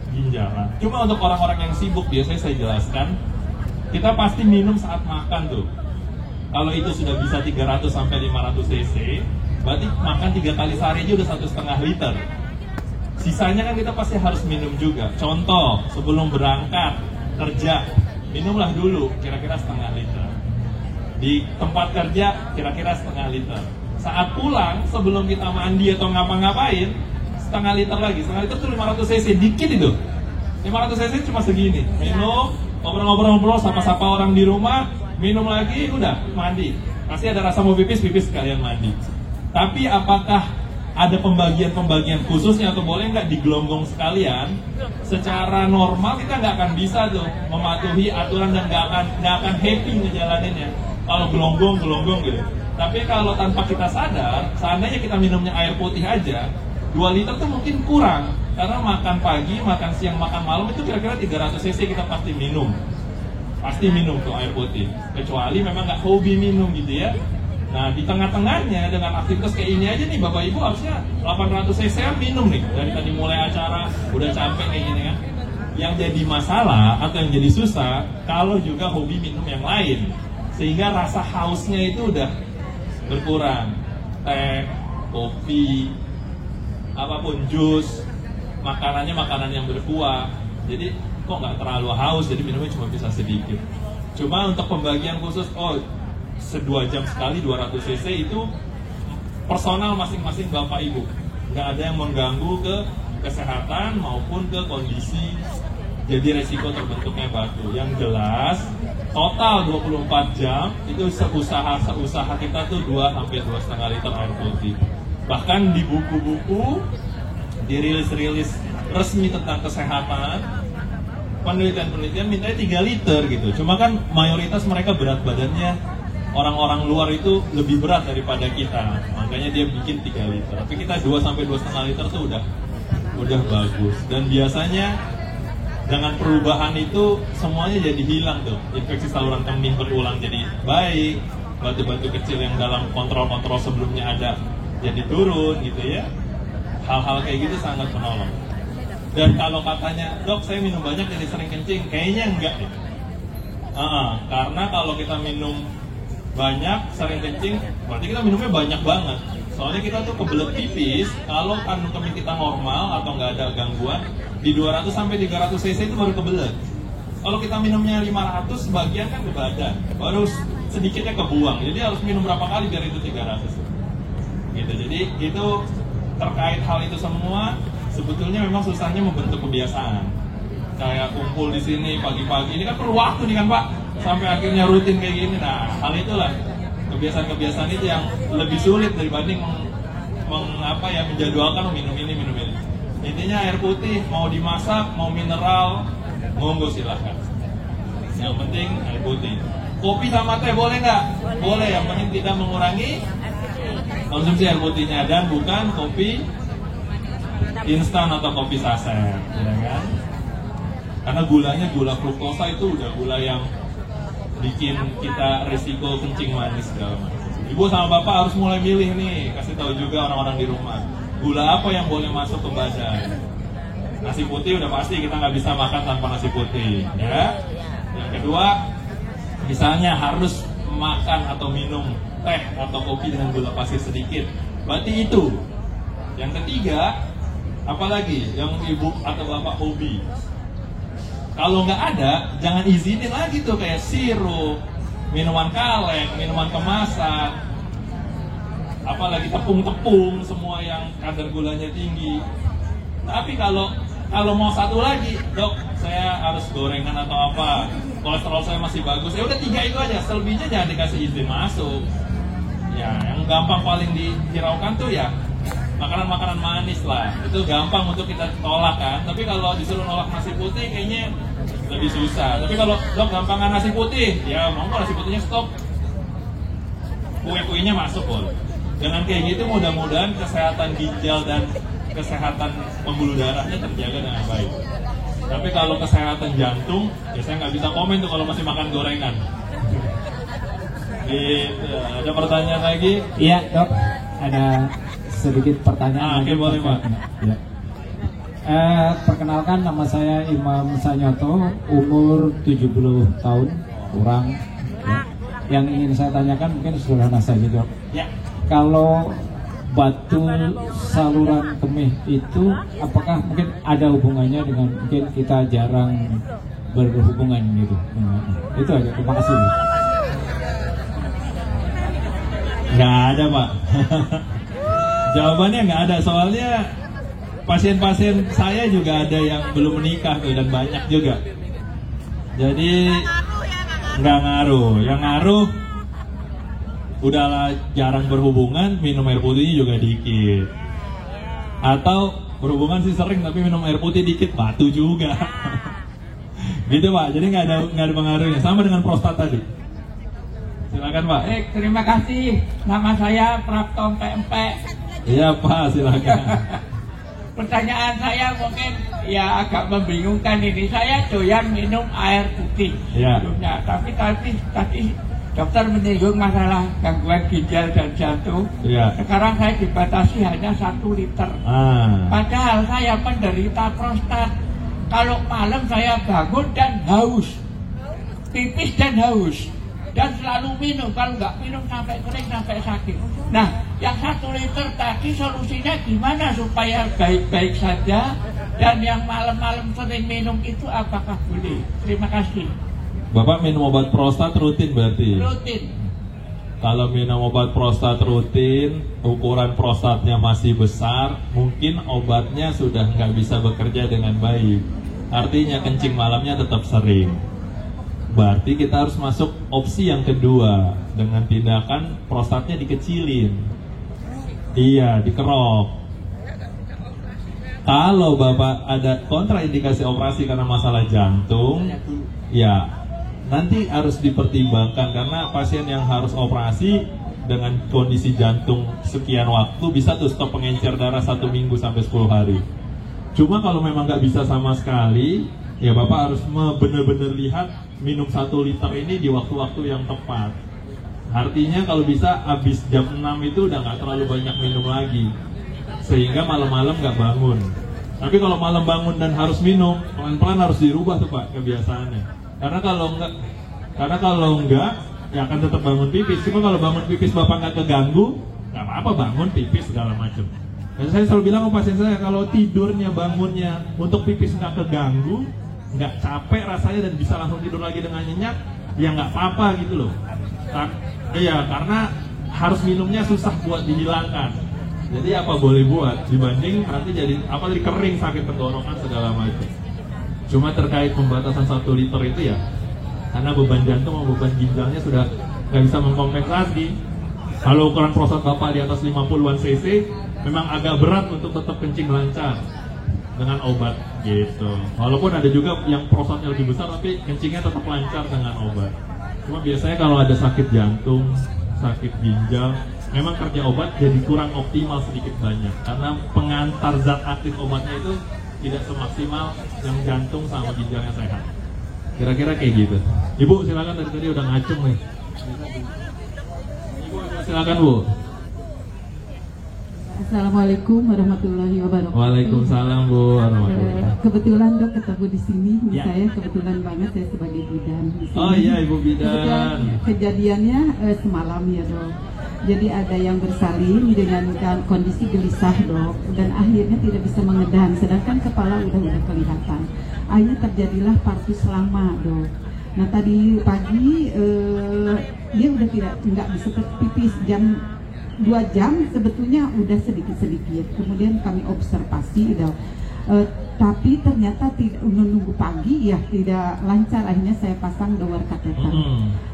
ginjalan. Cuma untuk orang-orang yang sibuk, biasanya saya jelaskan, kita pasti minum saat makan tuh. Kalau itu sudah bisa 300-500 cc, berarti makan 3 kali sehari aja udah 1,5 liter. Sisanya kan kita pasti harus minum juga. Contoh, sebelum berangkat kerja, minumlah dulu kira-kira 0,5 liter. Di tempat kerja kira-kira 0,5 liter. Saat pulang, sebelum kita mandi atau ngapa-ngapain, 0,5 liter lagi. 0,5 liter itu 500 cc, dikit itu. 500 cc cuma segini. Minum, ngobrol-ngobrol, sapa-sapa orang di rumah, minum lagi, udah mandi. Pasti ada rasa mau pipis sekalian mandi. Tapi apakah ada pembagian-pembagian khususnya atau boleh nggak digelonggong sekalian? Secara normal kita nggak akan bisa tuh mematuhi aturan dan nggak akan happy ngejalaninnya kalau gelonggong gitu. Tapi kalau tanpa kita sadar, seandainya kita minumnya air putih aja, 2 liter tuh mungkin kurang, karena makan pagi, makan siang, makan malam itu kira-kira 300 cc kita pasti minum tuh air putih, kecuali memang nggak hobi minum gitu ya. Nah di tengah-tengahnya dengan aktivitas kayak ini aja nih Bapak Ibu harusnya 800 cc minum nih. Dari tadi mulai acara udah capek kayak gini kan. Yang jadi masalah atau yang jadi susah kalau juga hobi minum yang lain, sehingga rasa hausnya itu udah berkurang. Teh, kopi, apapun, jus, makanannya makanan yang berkuah. Jadi kok nggak terlalu haus, jadi minumnya cuma bisa sedikit. Cuma untuk pembagian khusus, 2 jam sekali 200 cc itu personal masing-masing Bapak Ibu. Nggak ada yang mengganggu ke kesehatan maupun ke kondisi jadi resiko terbentuknya batu. Yang jelas total 24 jam itu seusaha kita tuh 2-2,5 liter air putih. Bahkan di buku-buku, di rilis-rilis resmi tentang kesehatan, penelitian-penelitian mintanya 3 liter gitu. Cuma kan mayoritas mereka berat badannya, orang-orang luar itu lebih berat daripada kita, makanya dia bikin 3 liter. Tapi kita 2-2,5 liter tuh udah bagus. Dan biasanya dengan perubahan itu semuanya jadi hilang tuh. Infeksi saluran kemih berulang jadi baik, batu-batu kecil yang dalam kontrol-kontrol sebelumnya ada jadi turun gitu ya. Hal-hal kayak gitu sangat menolong. Dan kalau katanya, dok saya minum banyak jadi sering kencing, kayaknya enggak deh. Karena kalau kita minum banyak, sering kencing, berarti kita minumnya banyak banget. Soalnya kita tuh kebelet pipis, kalau kandung kemih kita normal atau nggak ada gangguan, di 200-300 cc itu baru kebelet. Kalau kita minumnya 500, sebagian kan ke badan, baru sedikitnya kebuang. Jadi harus minum berapa kali biar itu 300. Gitu. Jadi itu terkait hal itu semua, sebetulnya memang susahnya membentuk kebiasaan. Kayak kumpul di sini pagi-pagi, ini kan perlu waktu nih kan Pak, sampai akhirnya rutin kayak gini. Nah, hal itulah kebiasaan-kebiasaan itu yang lebih sulit dibanding menjadwalkan minum ini. Intinya air putih mau dimasak, mau mineral, monggo silahkan. Yang penting air putih. Kopi sama teh boleh nggak? Boleh, yang penting tidak mengurangi konsumsi air putihnya dan bukan kopi instan atau kopi saset, ya kan? Karena gulanya gula fruktosa itu udah gula yang bikin kita risiko kencing manis segala macam. Ibu sama bapak harus mulai milih nih, kasih tahu juga orang-orang di rumah gula apa yang boleh masuk ke badan. Nasi putih udah pasti kita nggak bisa makan tanpa nasi putih, ya. Yang kedua, misalnya harus makan atau minum teh atau kopi dengan gula pasir sedikit, berarti itu. Yang ketiga, apalagi yang ibu atau bapak hobi, kalau nggak ada, jangan izinin lagi tuh kayak sirup, minuman kaleng, minuman kemasan, apalagi tepung-tepung, semua yang kadar gulanya tinggi. Tapi kalau mau satu lagi, dok, saya harus gorengan atau apa, kolesterol saya masih bagus, ya udah 3 itu aja, selebihnya jangan dikasih izin masuk. Ya, yang gampang paling dihiraukan tuh ya makanan-makanan manis lah, itu gampang untuk kita tolak kan. Tapi kalau disuruh nolak nasi putih kayaknya lebih susah. Tapi kalau dok gampangan nasi putih, ya mau nasi putihnya stop, kue-kuenya masuk boleh. Dengan kayak gitu mudah-mudahan kesehatan ginjal dan kesehatan pembuluh darahnya terjaga dengan baik. Tapi kalau kesehatan jantung, ya saya nggak bisa komen tuh kalau masih makan gorengan. Ada pertanyaan lagi? Iya dok, ada sedikit pertanyaan. Oke, boleh Pak. Ya. Perkenalkan, nama saya Imam Sanyoto, umur 70 tahun kurang. Ya. Yang ingin saya tanyakan mungkin sederhana saja dok. Ya. Kalau batu saluran kemih itu apakah mungkin ada hubungannya dengan mungkin kita jarang berhubungan gitu? Itu aja, terima kasih. Nggak ada Pak. Jawabannya nggak ada, soalnya pasien-pasien saya juga ada yang belum menikah tuh, dan banyak juga. Jadi nggak ngaruh. Yang ngaruh udahlah jarang berhubungan, minum air putihnya juga dikit. Atau berhubungan sih sering tapi minum air putih dikit, batu juga. Gitu Pak, jadi nggak ada pengaruhnya. Sama dengan prostat tadi. Silakan Pak. Terima kasih. Nama saya Prapto Empek. Iya Pak, silakan. Pertanyaan saya mungkin ya agak membingungkan ini. Saya doyan minum air putih. Ya. Tapi tadi dokter menyinggung masalah gangguan ginjal dan jantung. Ya. Sekarang saya dibatasi hanya 1 liter. Padahal saya penderita prostat. Kalau malam saya bangun dan haus, pipis dan haus, dan selalu minum. Kalau nggak minum sampai kering, sampai sakit. Nah, yang 1 liter tadi solusinya gimana supaya baik-baik saja? Dan yang malam-malam sering minum itu apakah boleh? Terima kasih. Bapak minum obat prostat rutin berarti? Rutin. Kalau minum obat prostat rutin, ukuran prostatnya masih besar, mungkin obatnya sudah nggak bisa bekerja dengan baik. Artinya kencing malamnya tetap sering. Berarti kita harus masuk opsi yang kedua, dengan tindakan prostatnya dikecilin. Iya, dikerok. Kalau Bapak ada kontraindikasi operasi karena masalah jantung, ya nanti harus dipertimbangkan, karena pasien yang harus operasi dengan kondisi jantung sekian waktu bisa tuh stop pengencer darah 1 minggu sampai 10 hari. Cuma kalau memang nggak bisa sama sekali, ya Bapak harus benar-benar lihat minum 1 liter ini di waktu-waktu yang tepat. Artinya kalau bisa habis jam 6 itu udah nggak terlalu banyak minum lagi, sehingga malam-malam nggak bangun. Tapi kalau malam bangun dan harus minum, pelan-pelan harus dirubah tuh Pak kebiasaannya. Karena kalau enggak, ya akan tetap bangun pipis. Cuma kalau bangun pipis Bapak nggak keganggu, nggak apa-apa bangun pipis segala macam. Dan saya selalu bilang ke pasien saya, kalau tidurnya bangunnya untuk pipis nggak keganggu, nggak capek rasanya dan bisa langsung tidur lagi dengan nyenyak, ya nggak apa-apa gitu loh. Iya, karena harus minumnya susah buat dihilangkan. Jadi apa boleh buat, dibanding nanti jadi kering, sakit tenggorokan segala macam. Cuma terkait pembatasan 1 liter itu ya, karena beban jantung atau beban ginjalnya sudah nggak bisa mengkompensasi. Kalau ukuran prostat Bapak di atas 50-an cc, memang agak berat untuk tetap kencing lancar dengan obat gitu. Walaupun ada juga yang prostatnya lebih besar tapi kencingnya tetap lancar dengan obat. Cuma biasanya kalau ada sakit jantung, sakit ginjal, memang kerja obat jadi kurang optimal sedikit banyak karena pengantar zat aktif obatnya itu tidak semaksimal yang jantung sama ginjal yang sehat. Kira-kira kayak gitu. Ibu silakan, dari tadi udah ngacung nih. Ibu silakan Bu. Assalamualaikum warahmatullahi wabarakatuh. Waalaikumsalam Bu warahmatullahi. Kebetulan Dok ketemu di sini. Ya. Saya kebetulan banget saya sebagai bidan di sini. Oh iya Ibu Kebetulan bidan. kejadiannya semalam ya Dok. Jadi ada yang bersalin dengan kondisi gelisah Dok, dan akhirnya tidak bisa mengedam, sedangkan kepala udah kelihatan. Akhirnya terjadilah partus lama Dok. Nah tadi pagi dia udah nggak bisa pipis jam 2 jam sebetulnya udah sedikit-sedikit. Kemudian kami observasi Dok. Tapi ternyata tidak menunggu pagi ya tidak lancar, akhirnya saya pasang dower kateter.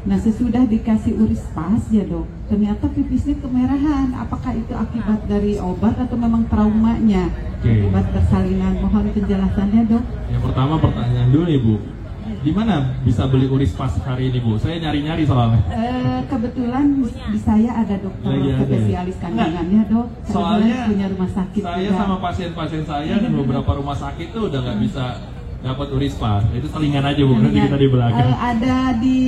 Nah sesudah dikasih urispas ya Dok, ternyata pipisnya kemerahan. Apakah itu akibat dari obat atau memang traumanya akibat persalinan? Mohon penjelasannya Dok. Yang pertama pertanyaan dulu Ibu, di mana bisa beli urispas hari ini Bu? Saya nyari-nyari soalnya. Kebetulan di saya ada dokter Lagi ada. spesialis kandungannya Dok. Soalnya punya rumah sakit saya juga. sama pasien-pasien saya di beberapa rumah sakit tuh udah nggak bisa dapat urispas. Itu selingan aja Bu, nanti kita di belakang. Ada di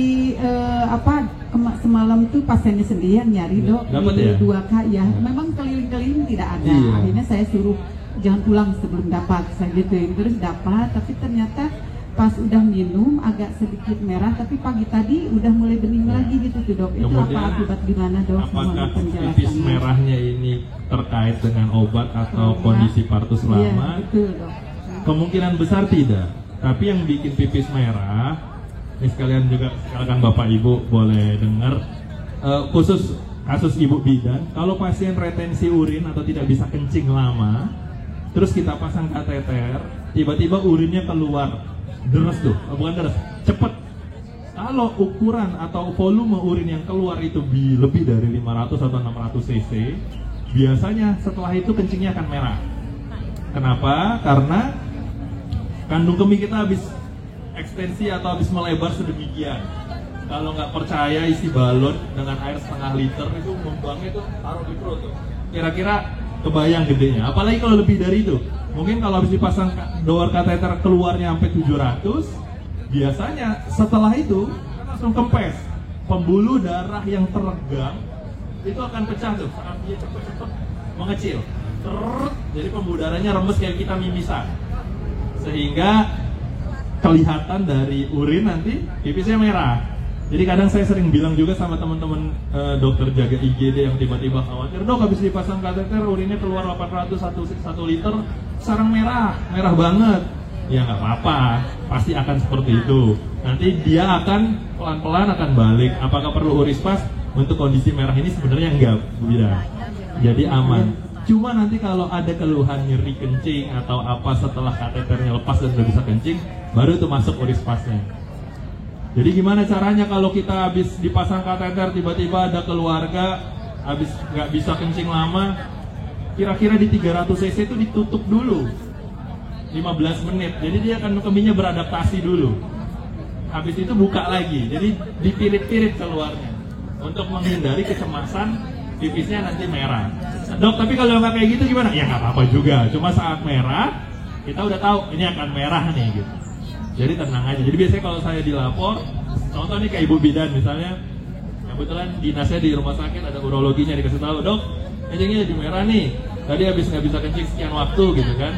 semalam tuh pasiennya sendiri yang nyari Dok. Dapat di ya? 2K ya. Memang keliling-keliling tidak ada. Iya. Akhirnya saya suruh jangan pulang sebelum dapat, saya gituin. Terus dapat, tapi ternyata pas udah minum agak sedikit merah, tapi pagi tadi udah mulai bening lagi gitu tuh Dok. Itu Kemudian, apa akibat gimana Dok? apakah Mohon pipis penjelasannya. merahnya ini terkait dengan obat atau Trauma. kondisi partus Iya, lama? betul Dok. Kemungkinan besar tidak. Tapi yang bikin pipis merah, ini sekalian juga silakan Bapak Ibu boleh dengar, khusus kasus Ibu bidan, kalau pasien retensi urin atau tidak bisa kencing lama, terus kita pasang kateter, tiba-tiba urinnya keluar deras tuh, bukan deras, cepet. Kalau ukuran atau volume urin yang keluar itu lebih dari 500 atau 600 cc, biasanya setelah itu kencingnya akan merah. Kenapa? Karena kandung kemih kita habis ekstensi atau habis melebar sedemikian. Kalau nggak percaya, isi balon dengan air setengah liter itu membuangnya itu taruh di perut tuh. Kira-kira kebayang gedenya. Apalagi kalau lebih dari itu. Mungkin kalau habis dipasang dower kateter keluarnya sampai 700, biasanya setelah itu langsung kempes. Pembuluh darah yang teregang itu akan pecah tuh saat dia cepet-cepet mengecil. Jadi pembuluh darahnya rembes kayak kita mimisan. Sehingga kelihatan dari urin nanti pipisnya merah. Jadi kadang saya sering bilang juga sama teman-teman dokter jaga IGD yang tiba-tiba khawatir, Dok habis dipasang kateter urinnya keluar 800 1 liter, sekarang merah banget. Ya nggak apa-apa, pasti akan seperti itu. Nanti dia akan pelan-pelan akan balik. Apakah perlu urispas? Untuk kondisi merah ini sebenarnya enggak, Bu Bida. Jadi aman. Cuma nanti kalau ada keluhan nyeri kencing atau apa setelah kateternya lepas dan udah bisa kencing, baru tuh masuk urispasnya. Jadi gimana caranya kalau kita habis dipasang kateter tiba-tiba ada keluarga habis nggak bisa kencing lama, kira-kira di 300 cc itu ditutup dulu 15 menit. Jadi dia akan kemihnya beradaptasi dulu. Habis itu buka lagi. Jadi dipirit-pirit keluarnya untuk menghindari kecemasan pipisnya nanti merah. Dok, tapi kalau nggak kayak gitu gimana? Ya nggak apa-apa juga. Cuma saat merah kita udah tahu ini akan merah nih gitu. Jadi tenang aja. Jadi biasanya kalau saya dilapor, contoh nih kayak Ibu bidan misalnya, kebetulan dinasnya di rumah sakit ada urologinya, dikasih tahu, Dok, kencingnya jadi merah nih. Tadi habis nggak bisa kencing sekian waktu gitu kan.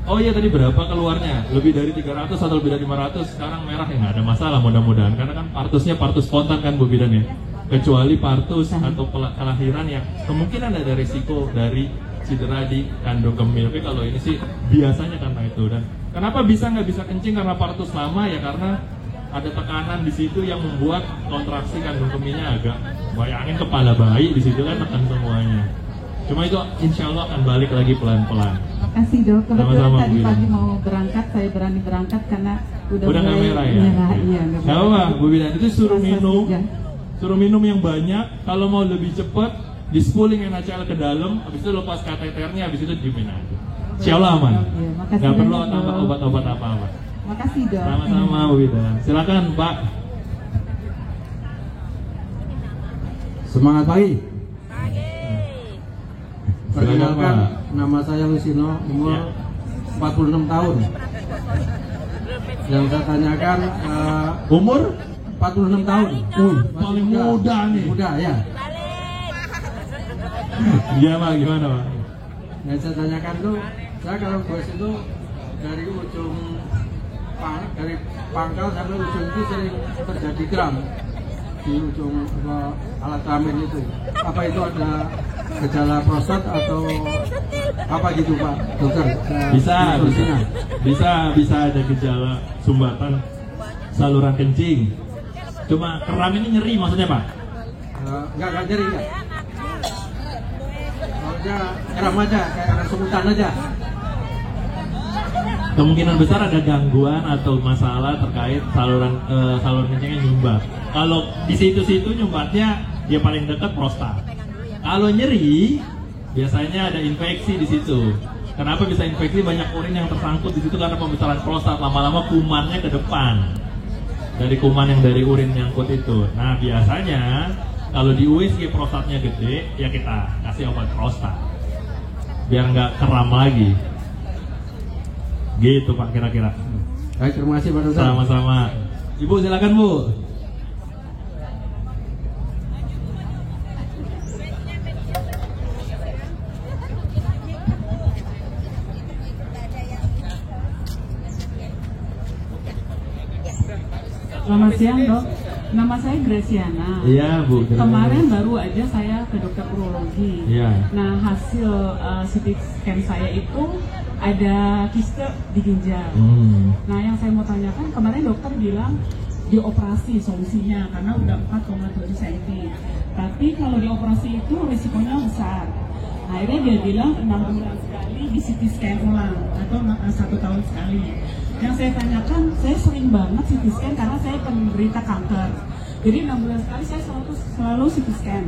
Oh iya tadi berapa keluarnya? Lebih dari 300 atau lebih dari 500, sekarang merah ya nggak ada masalah mudah-mudahan. Karena kan partusnya partus spontan kan Bu bidan ya. Kecuali partus atau kelahiran yang kemungkinan ada risiko dari cedera di kandung kemih. Tapi kalau ini sih biasanya karena itu. Dan kenapa bisa nggak bisa kencing karena partus lama ya? Karena ada tekanan di situ yang membuat kontraksi kandung kemihnya agak, bayangin kepala bayi di situ kan tekan semuanya. Cuma itu insya Allah akan balik lagi pelan-pelan. Kasih Dok, kebetulan Sama-sama, tadi Bu. pagi mau berangkat, saya berani berangkat karena udah Udah nggak mulai merah ya? Iya, nggak Gak apa, Bu Bidan, itu suruh Masa minum, tiga. suruh minum yang banyak. Kalau mau lebih cepat, di spooling NaCl ke dalam, habis itu lepas kateternya, habis itu diemin aja. Insya Allah aman. Iya, makasih Gak perlu banyak, tambah Dok. obat-obat apa-apa. Makasih Dok. Sama-sama Bu Bidan. Silakan Pak. Semangat pagi. Silakan, Perkenalkan, Pak. nama saya Lusino, umur 46 tahun. Yang saya tanyakan, Umur? 46 tahun. Masih paling muda nih. Muda ya. Iya Pak, gimana Pak? Yang saya tanyakan tuh, saya kalau goes itu dari ujung dari pangkal sampai ujung itu sering terjadi kram di ujung alat kelamin itu. Apa itu ada gejala prostat atau apa gitu Pak dokter? Bisa ada gejala sumbatan saluran kencing. Cuma kram ini nyeri maksudnya Pak? Enggak nyeri ya. Maksudnya kram aja, kayak ada semutan aja. Kemungkinan besar ada gangguan atau masalah terkait saluran kencingnya nyumbat. Kalau di situ-situ nyumbatnya ya paling dekat prostat. Kalau nyeri biasanya ada infeksi di situ. Kenapa bisa infeksi? Banyak urin yang tersangkut di situ karena pembesaran prostat. Lama-lama kumannya ke depan. Dari kuman yang dari urin nyangkut itu. Nah biasanya kalau di USG prostatnya gede, ya kita kasih obat prostat biar nggak kram lagi. Gitu Pak kira-kira. Baik, terima kasih Pak dokter. Sama-sama. Ibu silakan Bu. Selamat siang dok, nama saya Graciana. Iya Bu. Kemarin baru aja saya ke dokter urologi. Iya. Nah hasil CT scan saya itu ada kiste di ginjal. Nah yang saya mau tanyakan, kemarin dokter bilang dioperasi solusinya karena udah 4,7 cm. Tapi kalau dioperasi itu risikonya besar. Akhirnya dia bilang 6 bulan sekali di CT scan ulang atau 1 tahun sekali. Yang saya tanyakan, saya sering banget CT scan karena saya penderita kanker. Jadi 6 bulan sekali saya selalu CT scan.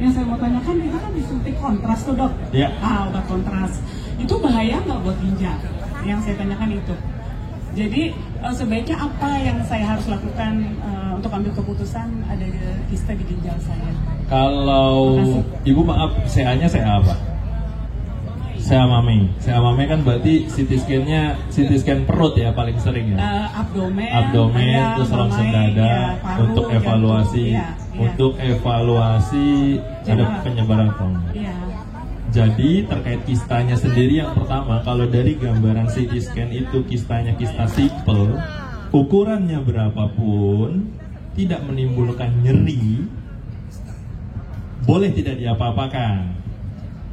Yang saya mau tanyakan, kita kan disuntik kontras tuh dok. Iya. Obat kontras. Itu bahaya nggak buat ginjal? Yang saya tanyakan itu. Jadi sebaiknya apa yang saya harus lakukan untuk ambil keputusan ada kiste di ginjal saya? Kalau Ibu maaf, CA-nya CA apa? CA mami. CA mami kan berarti CT scan perut ya paling sering ya. Abdomen terus langsung dada paru, untuk evaluasi jantung, untuk evaluasi ada penyebaran atau enggak. Iya. Jadi terkait kistanya sendiri yang pertama, kalau dari gambaran CT scan itu kistanya kista simple, ukurannya berapapun tidak menimbulkan nyeri, boleh tidak diapa-apakan.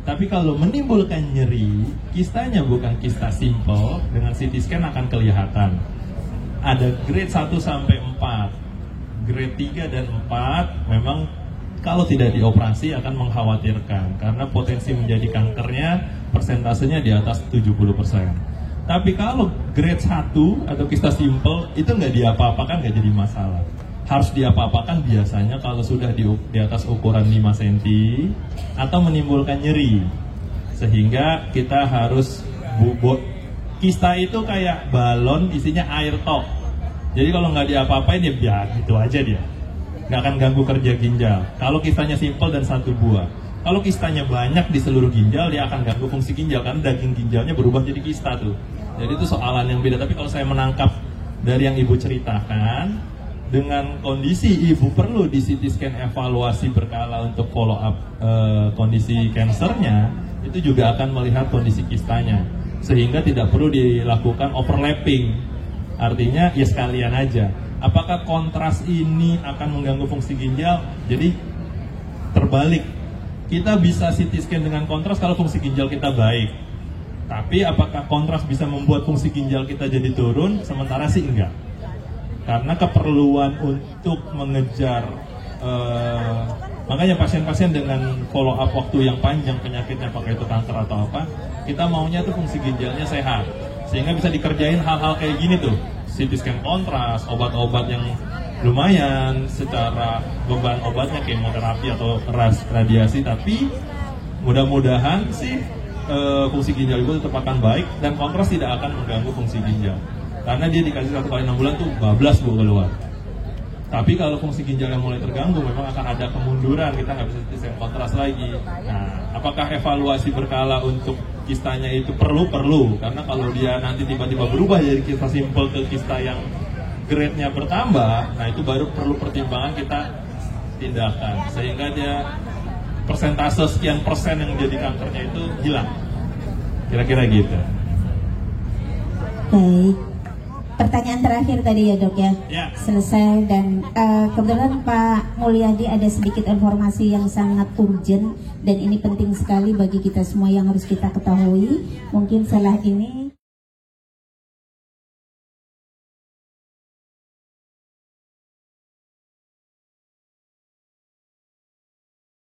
Tapi kalau menimbulkan nyeri, kistanya bukan kista simple, dengan CT scan akan kelihatan. Ada grade 1 sampai 4. Grade 3 dan 4 memang kalau tidak dioperasi akan mengkhawatirkan karena potensi menjadi kankernya persentasenya di atas 70%. Tapi kalau grade 1 atau kista simple itu nggak diapa-apakan, nggak jadi masalah. Harus diapa-apakan biasanya kalau sudah di atas ukuran 5 cm atau menimbulkan nyeri. Sehingga kita harus bubut. Kista itu kayak balon isinya air tok. Jadi kalau nggak diapa-apain ya biar gitu aja dia. Nggak akan ganggu kerja ginjal. Kalau kistanya simple dan 1 buah. Kalau kistanya banyak di seluruh ginjal, dia akan ganggu fungsi ginjal karena daging ginjalnya berubah jadi kista tuh. Jadi itu soalan yang beda. Tapi kalau saya menangkap dari yang Ibu ceritakan, dengan kondisi Ibu perlu di CT scan evaluasi berkala untuk follow up kondisi kansernya, itu juga akan melihat kondisi kistanya. Sehingga tidak perlu dilakukan overlapping. Artinya ya sekalian aja. Apakah kontras ini akan mengganggu fungsi ginjal? Jadi terbalik, kita bisa CT scan dengan kontras kalau fungsi ginjal kita baik. Tapi apakah kontras bisa membuat fungsi ginjal kita jadi turun? Sementara sih enggak. Karena keperluan untuk mengejar, makanya pasien-pasien dengan follow up waktu yang panjang penyakitnya, apakah itu kanker atau apa, kita maunya tuh fungsi ginjalnya sehat. Sehingga bisa dikerjain hal-hal kayak gini tuh. CT scan kontras, obat-obat yang lumayan secara beban obatnya kemoterapi atau radiasi, tapi mudah-mudahan sih fungsi ginjal Ibu tetap akan baik dan kontras tidak akan mengganggu fungsi ginjal karena dia dikasih 1 kali 6 bulan tuh bablas Bu keluar. Tapi kalau fungsi ginjalnya mulai terganggu, memang akan ada kemunduran, kita nggak bisa desain kontras lagi. Nah, apakah evaluasi berkala untuk kistanya itu perlu? Karena kalau dia nanti tiba-tiba berubah dari kista simpel ke kista yang grade-nya bertambah, nah itu baru perlu pertimbangan kita tindakan. Sehingga dia persentase sekian persen yang menjadi kankernya itu hilang. Kira-kira gitu. Baik. Pertanyaan terakhir tadi ya dok ya, selesai dan kebetulan Pak Mulyadi ada sedikit informasi yang sangat urgent dan ini penting sekali bagi kita semua yang harus kita ketahui. Mungkin setelah ini